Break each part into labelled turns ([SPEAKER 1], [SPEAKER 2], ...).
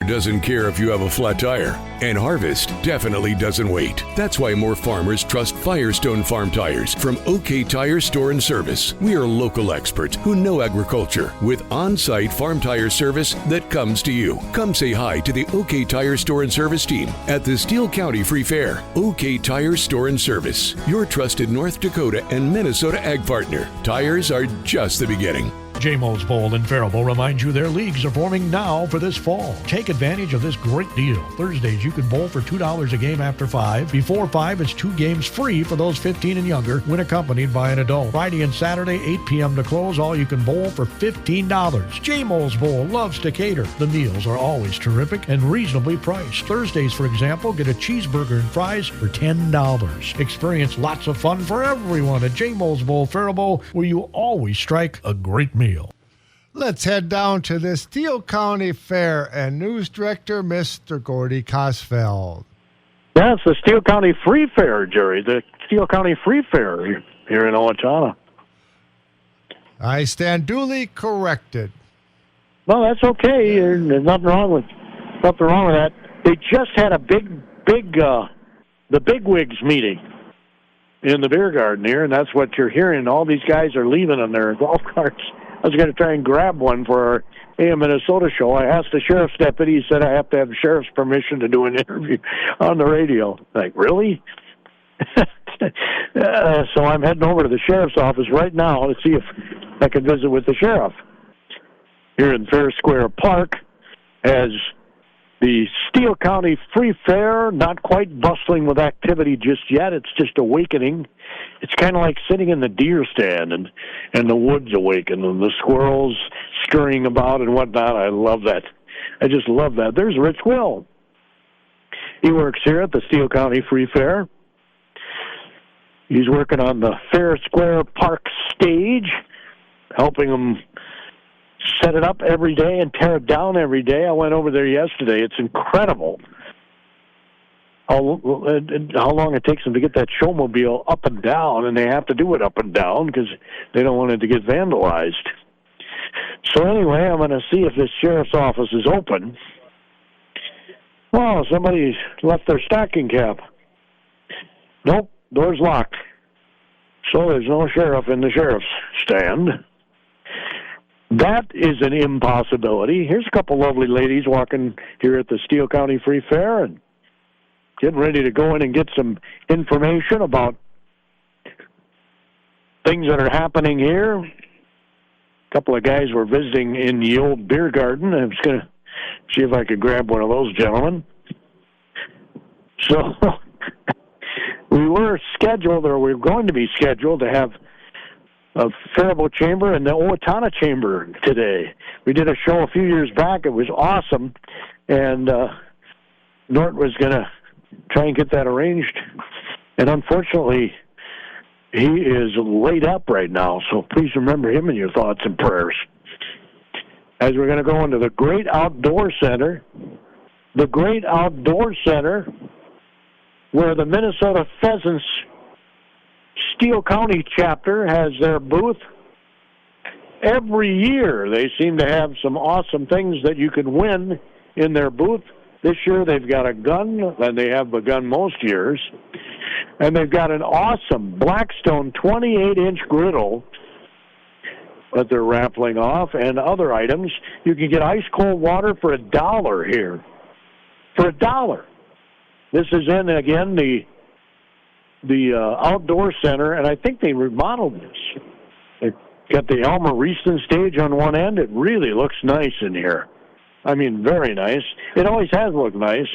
[SPEAKER 1] doesn't care if you have a flat tire, and Harvest definitely doesn't wait. That's why more farmers trust Firestone Farm Tires from OK Tire Store and Service. We are local experts who know agriculture with on-site farm tire service that comes to you. Come say hi to the OK Tire Store and Service team at the Steele County Free Fair. OK Tire Store and Service, your trusted North Dakota and Minnesota ag partner. Tires are just the beginning.
[SPEAKER 2] JMO's Bowl in Faribault reminds you their leagues are forming now for this fall. Take advantage of this great deal. Thursdays, you can bowl for $2 a game after 5. Before 5, it's 2 games free for those 15 and younger when accompanied by an adult. Friday and Saturday, 8 p.m. to close, all you can bowl for $15. JMO's Bowl loves to cater. The meals are always terrific and reasonably priced. Thursdays, for example, get a cheeseburger and fries for $10. Experience lots of fun for everyone at JMO's Bowl Faribault, where you always strike a great meal.
[SPEAKER 3] Let's head down to the Steele County Fair and News Director, Mr. Gordy Kosfeld.
[SPEAKER 4] That's the Steele County Free Fair, Jerry. The Steele County Free Fair here in Owatonna.
[SPEAKER 3] I stand duly corrected.
[SPEAKER 4] Well, that's okay. There's nothing wrong with that. They just had a the bigwigs meeting in the beer garden here, and that's what you're hearing. All these guys are leaving on their golf carts. I was going to try and grab one for our AM Minnesota show. I asked the sheriff's deputy. He said I have to have the sheriff's permission to do an interview on the radio. Like, really? So I'm heading over to the sheriff's office right now to see if I can visit with the sheriff here in Fair Square Park as the Steele County Free Fair, not quite bustling with activity just yet. It's just awakening. It's kind of like sitting in the deer stand and the woods awaken and the squirrels scurrying about and whatnot. I love that. I just love that. There's Rich Will. He works here at the Steele County Free Fair. He's working on the Fair Square Park stage, helping them set it up every day and tear it down every day. I went over there yesterday. It's incredible how long it takes them to get that showmobile up and down, and they have to do it up and down because they don't want it to get vandalized. So anyway, I'm going to see if this sheriff's office is open. Well, somebody's left their stocking cap. Nope, door's locked. So there's no sheriff in the sheriff's stand. That is an impossibility. Here's a couple lovely ladies walking here at the Steele County Free Fair and getting ready to go in and get some information about things that are happening here. A couple of guys were visiting in the old beer garden. I was going to see if I could grab one of those gentlemen. So we were going to be scheduled to have a Faribault Chamber and the Owatonna Chamber today. We did a show a few years back. It was awesome, and Nort was going to try and get that arranged. And unfortunately, he is laid up right now, so please remember him in your thoughts and prayers. As we're going to go into the Great Outdoor Center, where the Minnesota Pheasants Steele County chapter has their booth. Every year they seem to have some awesome things that you can win in their booth. This year they've got a gun, and they have a gun most years. And they've got an awesome Blackstone 28-inch griddle that they're raffling off and other items. You can get ice-cold water for $1 here. For $1. This is in, again, the outdoor center, and I think they remodeled this. They've got the Elmer Reeston stage on one end. It really looks nice in here. I mean, very nice. It always has looked nice.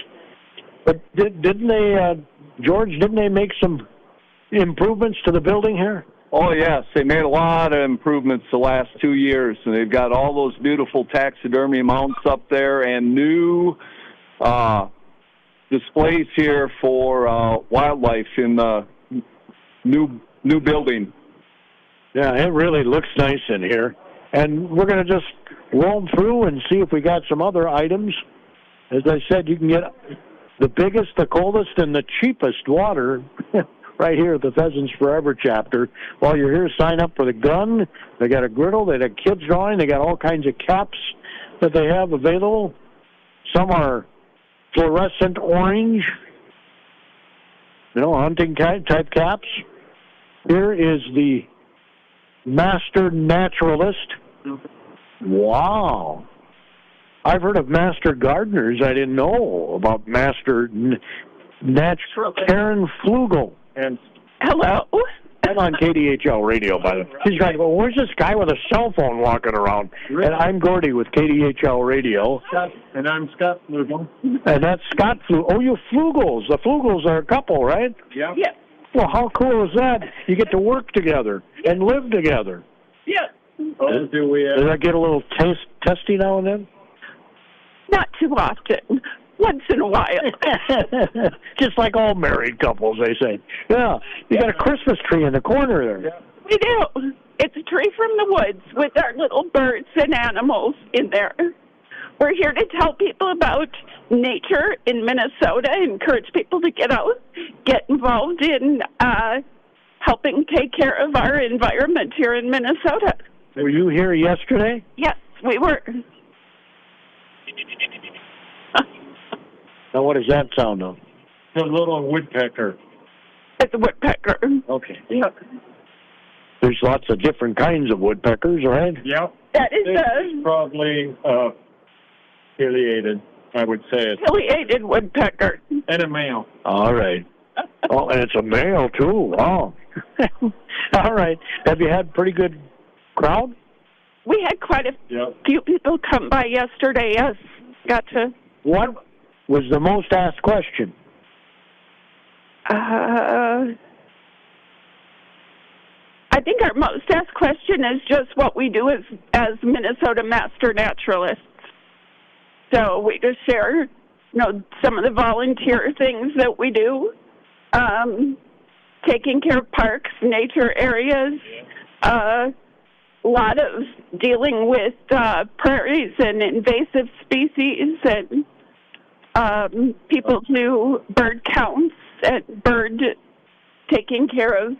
[SPEAKER 4] But didn't they, George, didn't they make some improvements to the building here?
[SPEAKER 5] Oh, yes. They made a lot of improvements the last 2 years, and they've got all those beautiful taxidermy mounts up there and new displays here for wildlife in the new building.
[SPEAKER 4] Yeah, it really looks nice in here. And we're going to just roam through and see if we got some other items. As I said, you can get the biggest, the coldest, and the cheapest water right here at the Pheasants Forever chapter. While you're here, sign up for the gun. They got a griddle. They got kids drawing. They got all kinds of caps that they have available. Some are fluorescent orange, hunting type caps. Here is the Master Naturalist. Wow. I've heard of Master Gardeners. I didn't know about Master Naturalist. Karen Flugel.
[SPEAKER 6] And
[SPEAKER 7] hello.
[SPEAKER 4] I'm on KDHL radio, by the way. He's like, well, where's this guy with a cell phone walking around? And I'm Gordy with KDHL radio.
[SPEAKER 6] And I'm Scott Flugel.
[SPEAKER 4] And that's Scott Flugel. Oh, you Flugels. The Flugels are a couple, right?
[SPEAKER 6] Yeah.
[SPEAKER 7] Yeah.
[SPEAKER 4] Well, how cool is that? You get to work together and live together.
[SPEAKER 7] Yeah.
[SPEAKER 6] Oh, do we
[SPEAKER 4] Does that get a little testy now and then?
[SPEAKER 7] Not too often. Once in a while.
[SPEAKER 4] Just like all married couples, they say. Yeah. You got a Christmas tree in the corner there.
[SPEAKER 6] Yeah.
[SPEAKER 7] We do. It's a tree from the woods with our little birds and animals in there. We're here to tell people about nature in Minnesota, encourage people to get out, get involved in helping take care of our environment here in Minnesota.
[SPEAKER 4] Were you here yesterday?
[SPEAKER 7] Yes, we were.
[SPEAKER 4] Now, what does that sound of?
[SPEAKER 6] The little woodpecker.
[SPEAKER 7] It's a woodpecker.
[SPEAKER 4] Okay.
[SPEAKER 7] Yeah.
[SPEAKER 4] There's lots of different kinds of woodpeckers, right?
[SPEAKER 6] Yeah.
[SPEAKER 7] That is
[SPEAKER 6] It's probably affiliated, I would say. It.
[SPEAKER 7] affiliated woodpecker.
[SPEAKER 6] And a male.
[SPEAKER 4] All right. Oh, and it's a male, too. Wow. All right. Have you had pretty good crowd?
[SPEAKER 7] We had quite a few people come by yesterday. Yes, got to.
[SPEAKER 4] What was the most asked question?
[SPEAKER 7] I think our most asked question is just what we do as Minnesota Master Naturalists. So we just share, some of the volunteer things that we do, taking care of parks, nature areas, a lot of dealing with prairies and invasive species, and people do bird counts and taking care of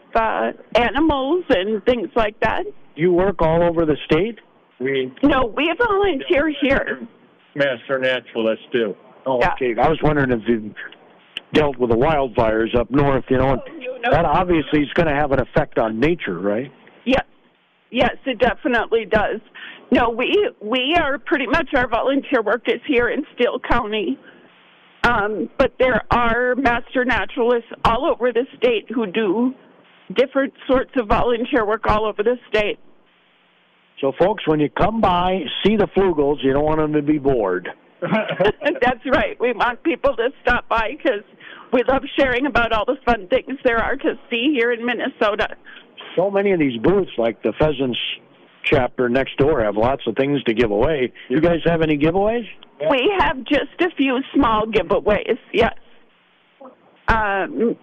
[SPEAKER 7] animals and things like that.
[SPEAKER 4] You work all over the state?
[SPEAKER 7] No, we volunteer here.
[SPEAKER 6] Master naturalists do.
[SPEAKER 4] Oh, okay. I was wondering if you dealt with the wildfires up north, That obviously is going to have an effect on nature, right?
[SPEAKER 7] Yes, it definitely does. No, we are pretty much, our volunteer work is here in Steele County. But there are master naturalists all over the state who do different sorts of volunteer work all over the state.
[SPEAKER 4] So, folks, when you come by, see the Flugels, you don't want them to be bored.
[SPEAKER 7] That's right. We want people to stop by because we love sharing about all the fun things there are to see here in Minnesota.
[SPEAKER 4] So many of these booths, like the Pheasants chapter next door, have lots of things to give away. You guys have any giveaways?
[SPEAKER 7] We have just a few small giveaways, yes. And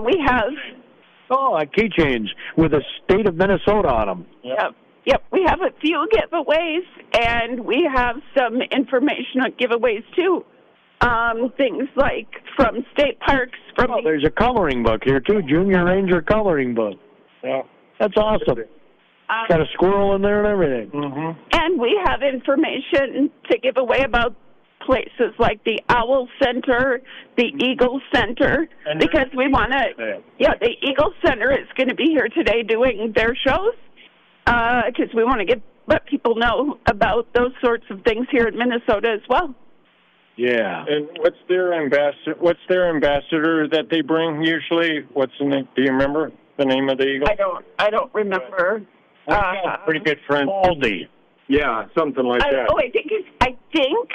[SPEAKER 7] we have...
[SPEAKER 4] like keychains with the state of Minnesota on them.
[SPEAKER 7] Yep, we have a few giveaways, and we have some informational giveaways, too. Things like from state parks.
[SPEAKER 4] There's a coloring book here, too, Junior Ranger coloring book.
[SPEAKER 6] Yeah.
[SPEAKER 4] That's awesome. Got a squirrel in there and everything.
[SPEAKER 6] Mm-hmm.
[SPEAKER 7] And we have information to give away about places like the Owl Center, the Eagle Center, because we want to... Yeah, the Eagle Center is going to be here today doing their shows, because we want to let people know about those sorts of things here in Minnesota as well.
[SPEAKER 4] Yeah.
[SPEAKER 6] And what's their ambassador that they bring usually? What's the name? Do you remember the name of the eagle?
[SPEAKER 7] I don't remember.
[SPEAKER 6] Pretty good friend.
[SPEAKER 4] Baldy.
[SPEAKER 6] Yeah, something like that.
[SPEAKER 7] I think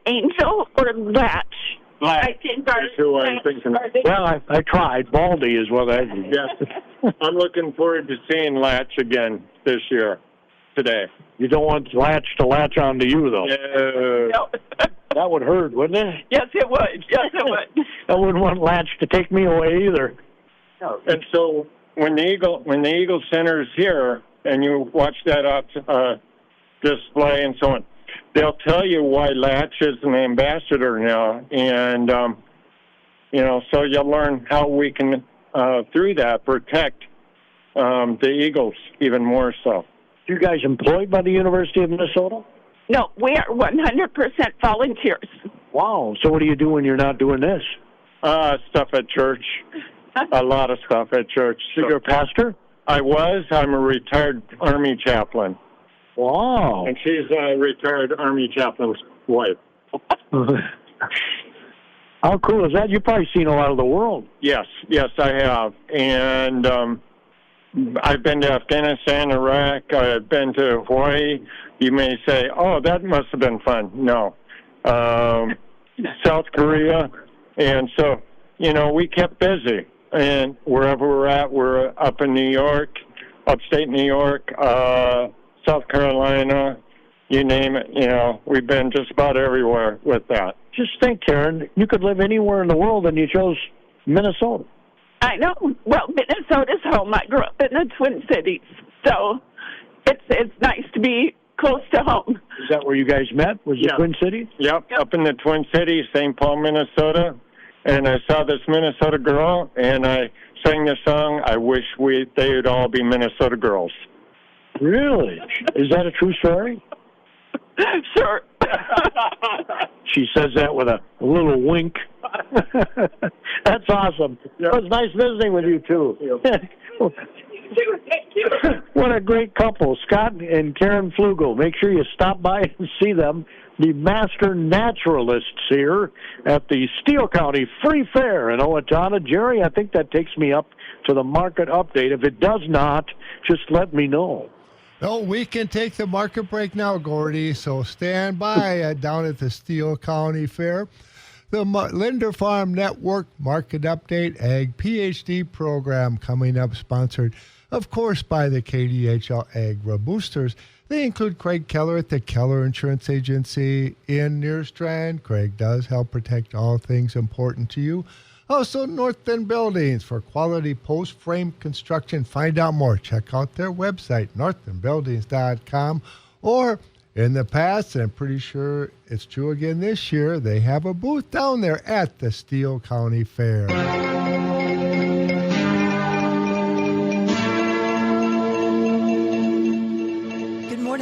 [SPEAKER 7] Angel or Latch. I think
[SPEAKER 6] that's who I'm thinking of.
[SPEAKER 4] Well, I tried. Baldy is what I...
[SPEAKER 6] Yeah. I'm looking forward to seeing Latch again this year, today.
[SPEAKER 4] You don't want Latch to latch onto you, though.
[SPEAKER 6] No.
[SPEAKER 4] That would hurt, wouldn't it?
[SPEAKER 7] Yes, it would.
[SPEAKER 4] I wouldn't want Latch to take me away either.
[SPEAKER 6] No. And so when the Eagle Center is here and you watch that display and so on, they'll tell you why Latch is an ambassador now, and so you'll learn how we can through that protect the eagles even more so.
[SPEAKER 4] You guys employed by the University of Minnesota?
[SPEAKER 7] No, we are 100% volunteers.
[SPEAKER 4] Wow. So what do you do when you're not doing this?
[SPEAKER 6] Stuff at church. A lot of stuff at church.
[SPEAKER 4] So you're a pastor?
[SPEAKER 6] I was. I'm a retired Army chaplain.
[SPEAKER 4] Wow.
[SPEAKER 6] And she's a retired Army chaplain's wife.
[SPEAKER 4] How cool is that? You've probably seen a lot of the world.
[SPEAKER 6] Yes, I have. And I've been to Afghanistan, Iraq. I've been to Hawaii. You may say, oh, that must have been fun. No. South Korea. And so, we kept busy. And wherever we're at, we're up in New York, upstate New York, South Carolina, you name it. We've been just about everywhere with that.
[SPEAKER 4] Just think, Karen, you could live anywhere in the world and you chose Minnesota.
[SPEAKER 7] I know. Well, Minnesota's home. I grew up in the Twin Cities. So it's nice to be close to home.
[SPEAKER 4] Is that where you guys met? Was the Twin Cities?
[SPEAKER 6] Yep, up in the Twin Cities, St. Paul, Minnesota. And I saw this Minnesota girl, and I sang the song, I wish they would all be Minnesota girls.
[SPEAKER 4] Really? Is that a true story?
[SPEAKER 7] Sure.
[SPEAKER 4] She says that with a little wink. That's awesome. It was nice visiting with you, too. What a great couple, Scott and Karen Flugel. Make sure you stop by and see them, the master naturalists here at the Steele County Free Fair in Owatonna. Jerry, I think that takes me up to the market update. If it does not, just let me know.
[SPEAKER 3] No, we can take the market break now, Gordy, so stand by down at the Steele County Fair. The Linder Farm Network Market Update Ag PhD program coming up, sponsored, of course, by the KDHL Agri Boosters. They include Craig Keller at the Keller Insurance Agency in Nearstrand. Craig does help protect all things important to you. Also, North End Buildings for quality post-frame construction. Find out more. Check out their website, northendbuildings.com. Or in the past, and I'm pretty sure it's true again this year, they have a booth down there at the Steele County Fair.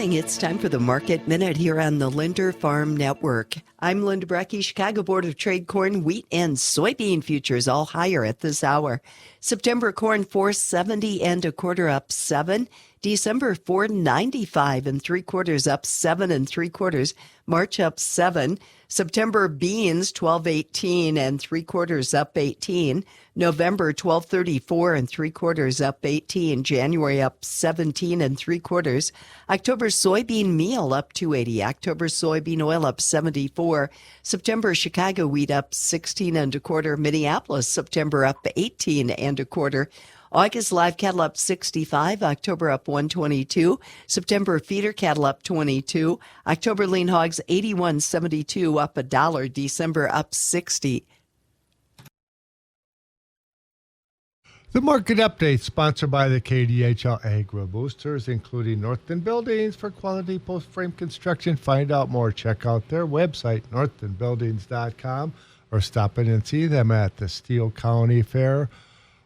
[SPEAKER 8] It's time for the Market Minute here on the Linder Farm Network. I'm Linda Brecky. Chicago Board of Trade corn, wheat, and soybean futures all higher at this hour. September corn $4.70 and a quarter up 7. December $4.95 and 3/4 up 7 3/4. March up 7. September beans $12.18 and 3/4 up 18. November $12.34 and 3/4 up 18. January up 17 3/4. October soybean meal up 2.80. October soybean oil up 74. September Chicago wheat up 16 1/4. Minneapolis September up 18 1/4. August live cattle up 65, October up 122, September feeder cattle up 22, October lean hogs 81.72 up $1, December up 60.
[SPEAKER 3] The market update sponsored by the KDHL Agri Boosters, including North End Buildings for quality post-frame construction. Find out more. Check out their website, northendbuildings.com, or stop in and see them at the Steele County Fair.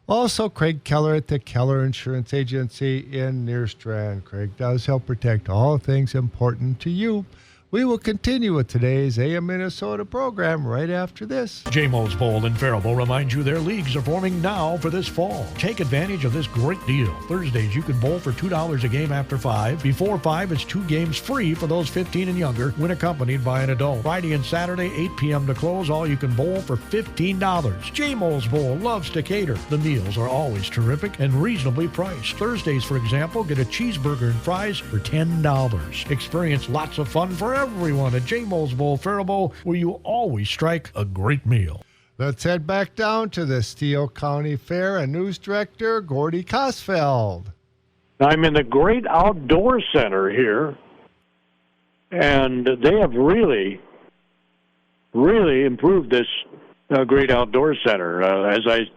[SPEAKER 3] Also, Craig Keller at the Keller Insurance Agency in Nearstrand. Craig does help protect all things important to you. We will continue with today's AM Minnesota program right after this.
[SPEAKER 2] JMO's Bowl in Faribault reminds you their leagues are forming now for this fall. Take advantage of this great deal. Thursdays, you can bowl for $2 a game after 5. Before 5, it's 2 games free for those 15 and younger when accompanied by an adult. Friday and Saturday, 8 p.m. to close, all you can bowl for $15. JMO's Bowl loves to cater. The meals are always terrific and reasonably priced. Thursdays, for example, get a cheeseburger and fries for $10. Experience lots of fun for everyone at JMO's Bowl Faribault, where you always strike a great meal.
[SPEAKER 3] Let's head back down to the Steele County Fair and News Director Gordy Kosfeld.
[SPEAKER 4] I'm in the Great Outdoor Center here, and they have really improved this Great Outdoor Center. As I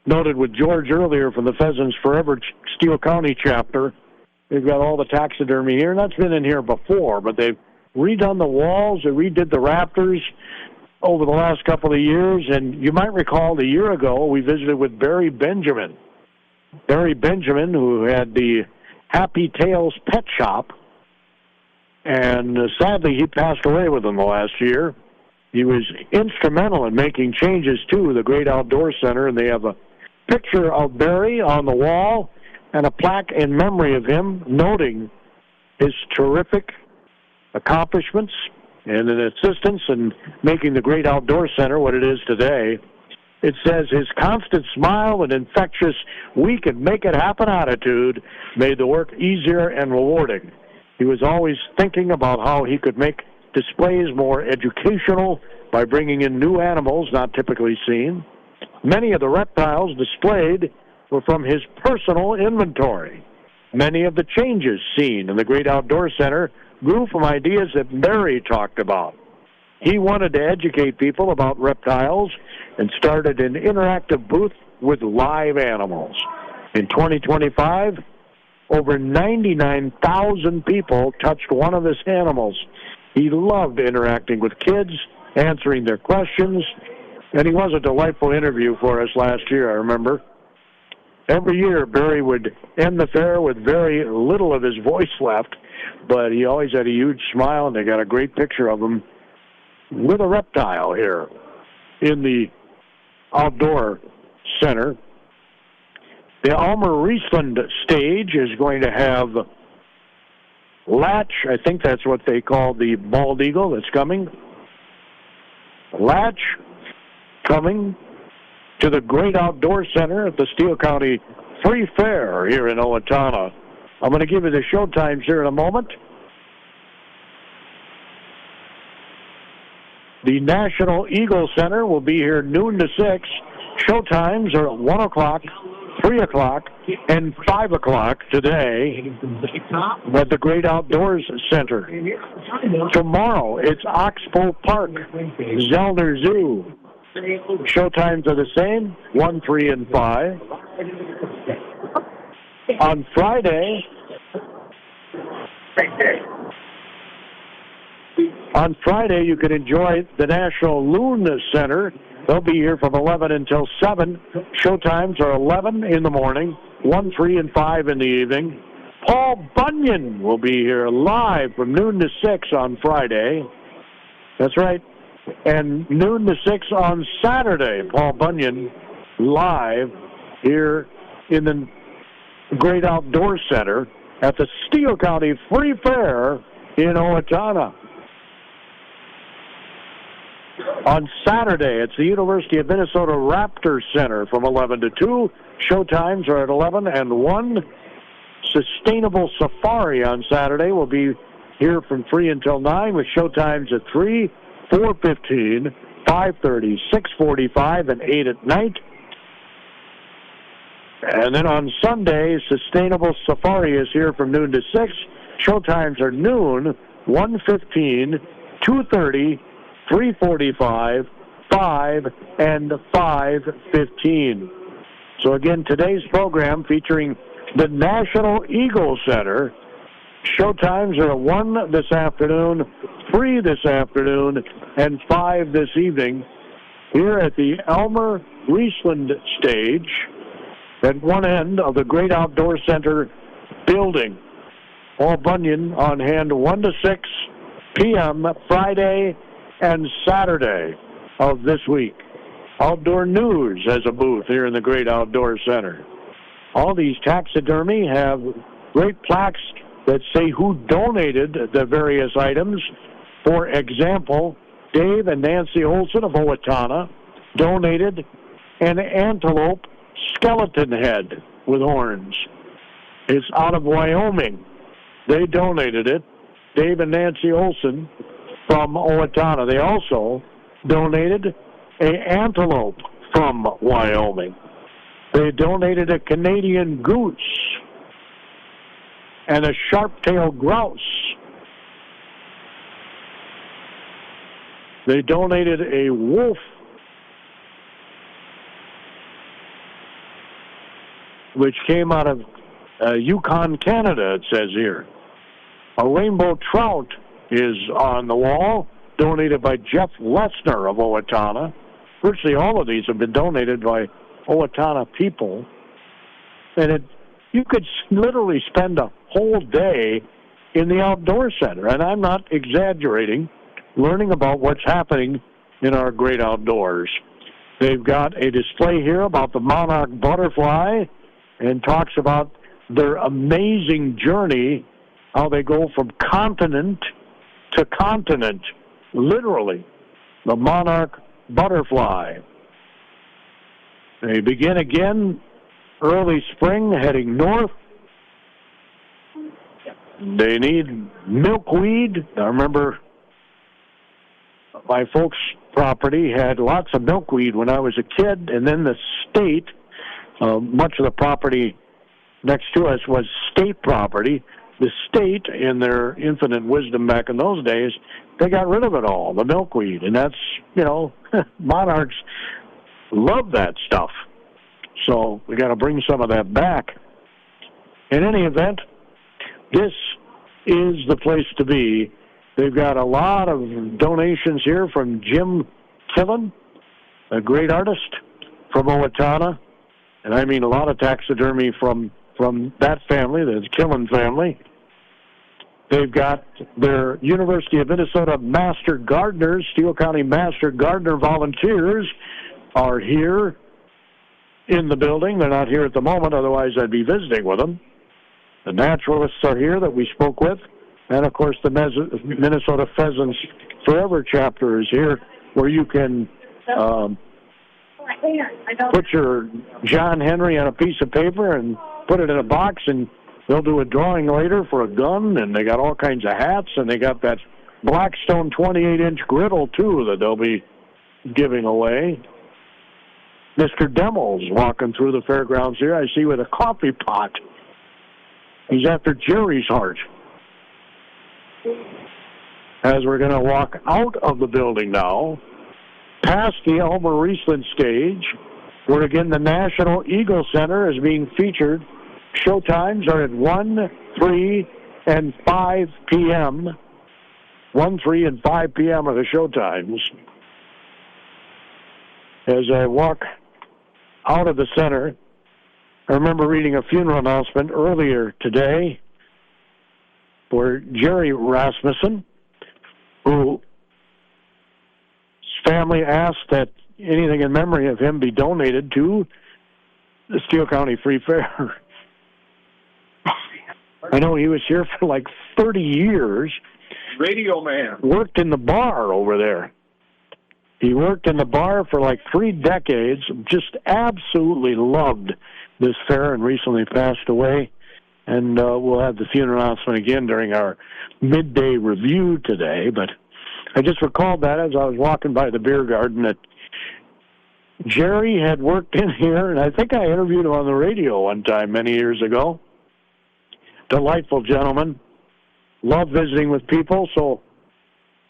[SPEAKER 4] noted with George earlier from the Pheasants Forever Steele County chapter, they've got all the taxidermy here, and that's been in here before, but they've redone the walls, they redid the rafters over the last couple of years, and you might recall a year ago we visited with Barry Benjamin. Barry Benjamin, who had the Happy Tales Pet Shop, And sadly, he passed away within the last year. He was instrumental in making changes to the Great Outdoor Center, and they have a picture of Barry on the wall and a plaque in memory of him noting his terrific accomplishments and an assistance in making the Great Outdoor Center what it is today. It says his constant smile and infectious "we can make it happen" attitude made the work easier and rewarding. He was always thinking about how he could make displays more educational by bringing in new animals not typically seen. Many of the reptiles displayed were from his personal inventory. Many of the changes seen in the Great Outdoor Center grew from ideas that Barry talked about. He wanted to educate people about reptiles and started an interactive booth with live animals. In 2025, over 99,000 people touched one of his animals. He loved interacting with kids, answering their questions, and he was a delightful interview for us last year, I remember. Every year, Barry would end the fair with very little of his voice left, but he always had a huge smile, and they got a great picture of him with a reptile here in the Outdoor Center. The Almer Riesland stage is going to have Latch, I think that's what they call the bald eagle that's coming. Latch coming to the Great Outdoor Center at the Steele County Free Fair here in Owatonna. I'm going to give you the show times here in a moment. The National Eagle Center will be here noon to 6. Show times are at 1 o'clock, 3 o'clock, and 5 o'clock today at the Great Outdoors Center. Tomorrow, it's Oxbow Park, Zellner Zoo. Show times are the same, 1, 3, and 5. On Friday, you can enjoy the National Loon Center. They'll be here from 11 until 7. Show times are 11 in the morning, 1, 3, and 5 in the evening. Paul Bunyan will be here live from noon to 6 on Friday. That's right. And noon to 6 on Saturday, Paul Bunyan live here in the Great Outdoor Center at the Steele County Free Fair in Owatonna. On Saturday, it's the University of Minnesota Raptor Center from 11 to 2. Show times are at 11 and 1. Sustainable Safari on Saturday will be here from 3 until 9 with show times at 3, 4:15, 5:30, 6:45, and 8 at night. And then on Sunday, Sustainable Safari is here from noon to 6. Show times are noon, 1:15, 2:30, 3:45, 5, and 5:15. So again, today's program featuring the National Eagle Center. Show times are at 1 this afternoon, 3 this afternoon, and 5 this evening here at the Almer Riesland stage at one end of the Great Outdoor Center building. Paul Bunyan on hand 1 to 6 p.m. Friday and Saturday of this week. Outdoor News has a booth here in the Great Outdoor Center. All these taxidermy have great plaques that say who donated the various items. For example, Dave and Nancy Olson of Owatonna donated an antelope skeleton head with horns. It's out of Wyoming. They donated it. Dave and Nancy Olson from Owatonna. They also donated an antelope from Wyoming. They donated a Canadian goose and a sharp-tailed grouse. They donated a wolf, which came out of Yukon, Canada, it says here. A rainbow trout is on the wall, donated by Jeff Lesner of Owatonna. Virtually all of these have been donated by Owatonna people. And you could literally spend a whole day in the outdoor center. And I'm not exaggerating, learning about what's happening in our great outdoors. They've got a display here about the monarch butterfly and talks about their amazing journey, how they go from continent to continent, literally, the monarch butterfly. They begin again early spring, heading north. They need milkweed. I remember my folks' property had lots of milkweed when I was a kid, and then the state, much of the property next to us was state property. The state, in their infinite wisdom back in those days, they got rid of it all, the milkweed. And that's, monarchs love that stuff. So we got to bring some of that back. In any event, this is the place to be. They've got a lot of donations here from Jim Killen, a great artist from Owatonna. And I mean a lot of taxidermy from that family, the Killen family. They've got their University of Minnesota Master Gardeners, Steele County Master Gardener volunteers are here in the building. They're not here at the moment, otherwise I'd be visiting with them. The naturalists are here that we spoke with. And, of course, the Minnesota Pheasants Forever chapter is here, where you can put your John Henry on a piece of paper and put it in a box, and they'll do a drawing later for a gun, and they got all kinds of hats, and they got that Blackstone 28-inch griddle, too, that they'll be giving away. Mr. Demmel's walking through the fairgrounds here, I see, with a coffee pot. He's after Jerry's heart. As we're going to walk out of the building now, past the Elmer Riesland stage, where again the National Eagle Center is being featured. Showtimes are at 1, 3, and 5 p.m. 1, 3, and 5 p.m. are the showtimes. As I walk out of the center, I remember reading a funeral announcement earlier today for Jerry Rasmussen, whose family asked that anything in memory of him be donated to the Steele County Free Fair. I know he was here for like 30 years.
[SPEAKER 6] Radio man.
[SPEAKER 4] Worked in the bar over there. He worked in the bar for like 3 decades, just absolutely loved this fair, and recently passed away. And we'll have the funeral announcement again during our midday review today. But I just recalled that as I was walking by the beer garden that Jerry had worked in here, and I think I interviewed him on the radio one time many years ago. Delightful gentleman. Loved visiting with people, so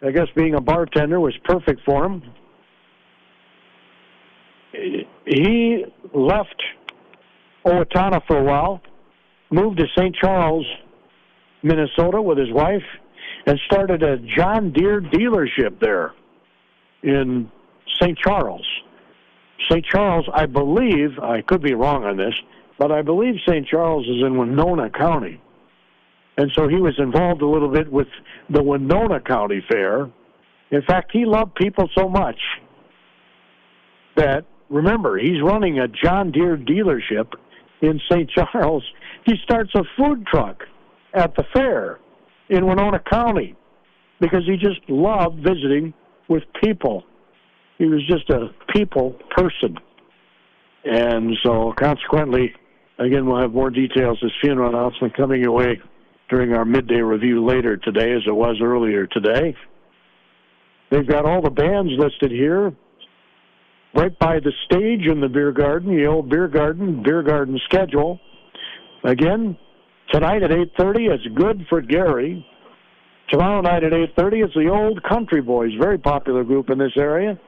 [SPEAKER 4] I guess being a bartender was perfect for him. He left Owatonna for a while, moved to St. Charles, Minnesota with his wife, and started a John Deere dealership there in St. Charles. St. Charles, I believe, I could be wrong on this, but I believe St. Charles is in Winona County. And so he was involved a little bit with the Winona County Fair. In fact, he loved people so much that, remember, he's running a John Deere dealership in St. Charles. He starts a food truck at the fair in Winona County because he just loved visiting with people. He was just a people person. And so, consequently, again, we'll have more details, this funeral announcement coming your way during our midday review later today, as it was earlier today. They've got all the bands listed here, right by the stage in the beer garden, the old beer garden schedule. Again, tonight at 8:30, it's Good for Gary. Tomorrow night at 8:30, it's the Old Country Boys, very popular group in this area.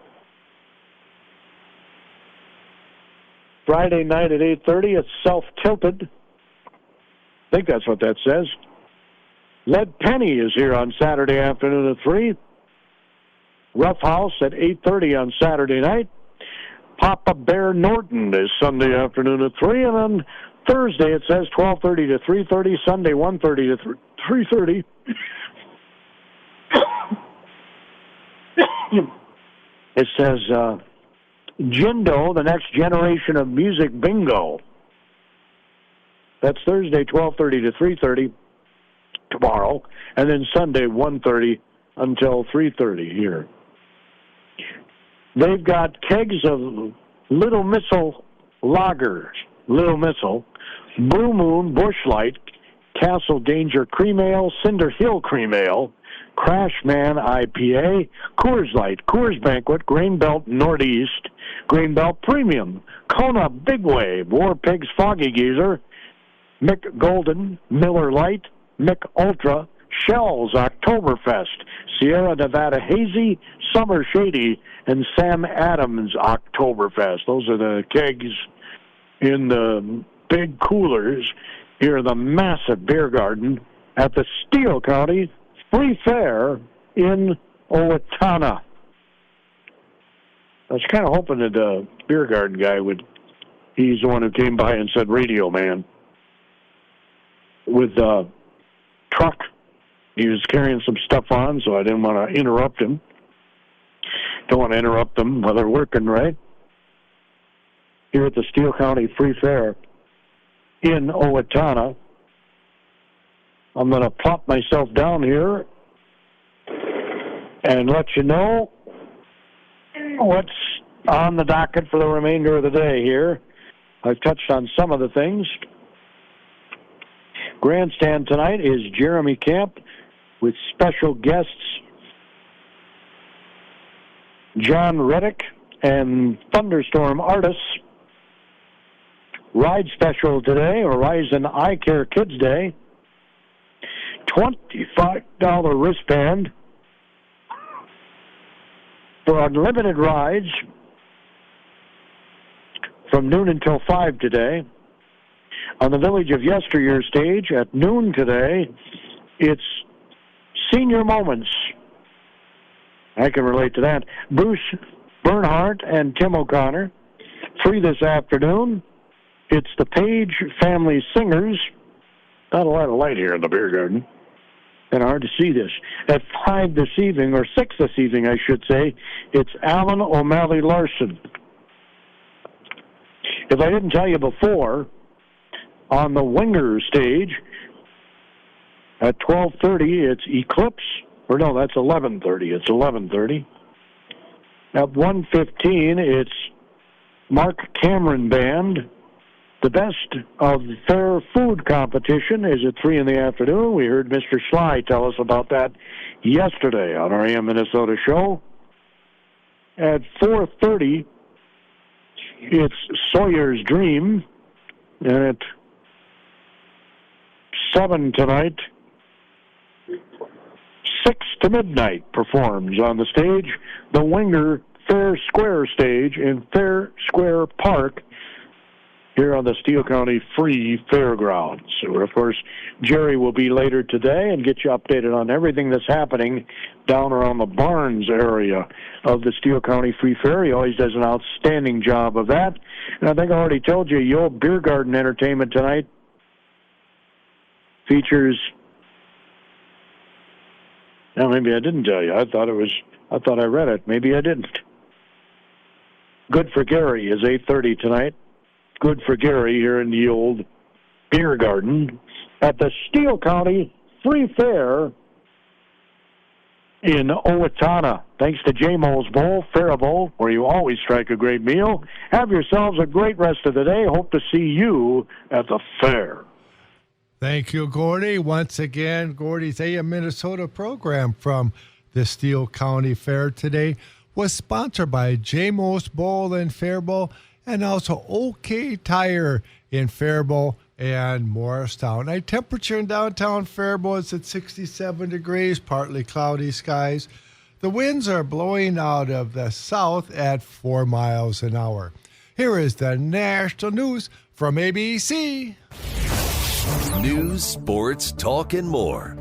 [SPEAKER 4] Friday night at 8:30, it's Self-Tilted. I think that's what that says. Lead Penny is here on Saturday afternoon at 3. Rough House at 8:30 on Saturday night. Papa Bear Norton is Sunday afternoon at 3. And on Thursday, it says 12:30 to 3:30. Sunday, 1:30 to 3:30. It says Jindo, the next generation of music bingo. That's Thursday, 12:30 to 3:30 tomorrow, and then Sunday, 1:30 until 3:30 here. They've got kegs of Little Missile lagers, Little Missile, Blue Moon Bush Light, Castle Danger Cream Ale, Cinder Hill Cream Ale, Crash Man IPA, Coors Light, Coors Banquet, Grain Belt Northeast, Grain Belt Premium, Kona Big Wave, War Pigs Foggy Geezer, Mick Golden, Miller Light, Mick Ultra, Shell's Oktoberfest, Sierra Nevada Hazy, Summer Shady, and Sam Adams Oktoberfest. Those are the kegs in the big coolers here in the massive beer garden at the Steele County Free Fair in Owatonna. I was kind of hoping that the beer garden guy he's the one who came by and said radio man with the truck. He was carrying some stuff on, so I didn't want to interrupt him. Don't want to interrupt them while they're working, right? Here at the Steele County Free Fair in Owatonna. I'm going to plop myself down here and let you know what's on the docket for the remainder of the day here. I've touched on some of the things. Grandstand tonight is Jeremy Camp with special guests John Reddick and Thunderstorm artists. Ride special today, Horizon Eye Care Kids Day. $25 wristband for unlimited rides from noon until 5 today. On the Village of Yesteryear stage at noon today, it's Senior Moments. I can relate to that. Bruce Bernhardt and Tim O'Connor. Free this afternoon. It's the Page Family Singers. Not a lot of light here in the beer garden. And hard to see this. At 5 this evening, or 6 this evening, I should say, it's Alan O'Malley Larson. If I didn't tell you before, on the Winger stage, at 12:30, it's Eclipse. Or no, that's 11:30. It's 11:30. At 1:15, it's Mark Cameron Band. The best of the fair food competition is at 3 in the afternoon. We heard Mr. Sly tell us about that yesterday on our AM Minnesota show. At 4:30, it's Sawyer's Dream. And at 7 tonight, 6 to midnight performs on the stage, the Winger Fair Square stage in Fair Square Park here on the Steele County Free Fairgrounds. So, of course, Jerry will be later today and get you updated on everything that's happening down around the Barnes area of the Steele County Free Fair. He always does an outstanding job of that. And I think I already told you, your beer garden entertainment tonight features... Now, maybe I didn't tell you. I thought I read it. Maybe I didn't. Good for Gary is 8:30 tonight. Good for Gary here in the old beer garden at the Steele County Free Fair in Owatonna. Thanks to J-Mo's Bowl, Faribault, where you always strike a great meal. Have yourselves a great rest of the day. Hope to see you at the fair.
[SPEAKER 3] Thank you, Gordy. Once again, Gordy's AM Minnesota program from the Steele County Fair today was sponsored by J-Mo's Bowl in Faribault and also OK Tire in Faribault and Morristown. Our temperature in downtown Faribault is at 67 degrees, partly cloudy skies. The winds are blowing out of the south at 4 miles an hour. Here is the national news from ABC.
[SPEAKER 9] News, sports, talk, and more.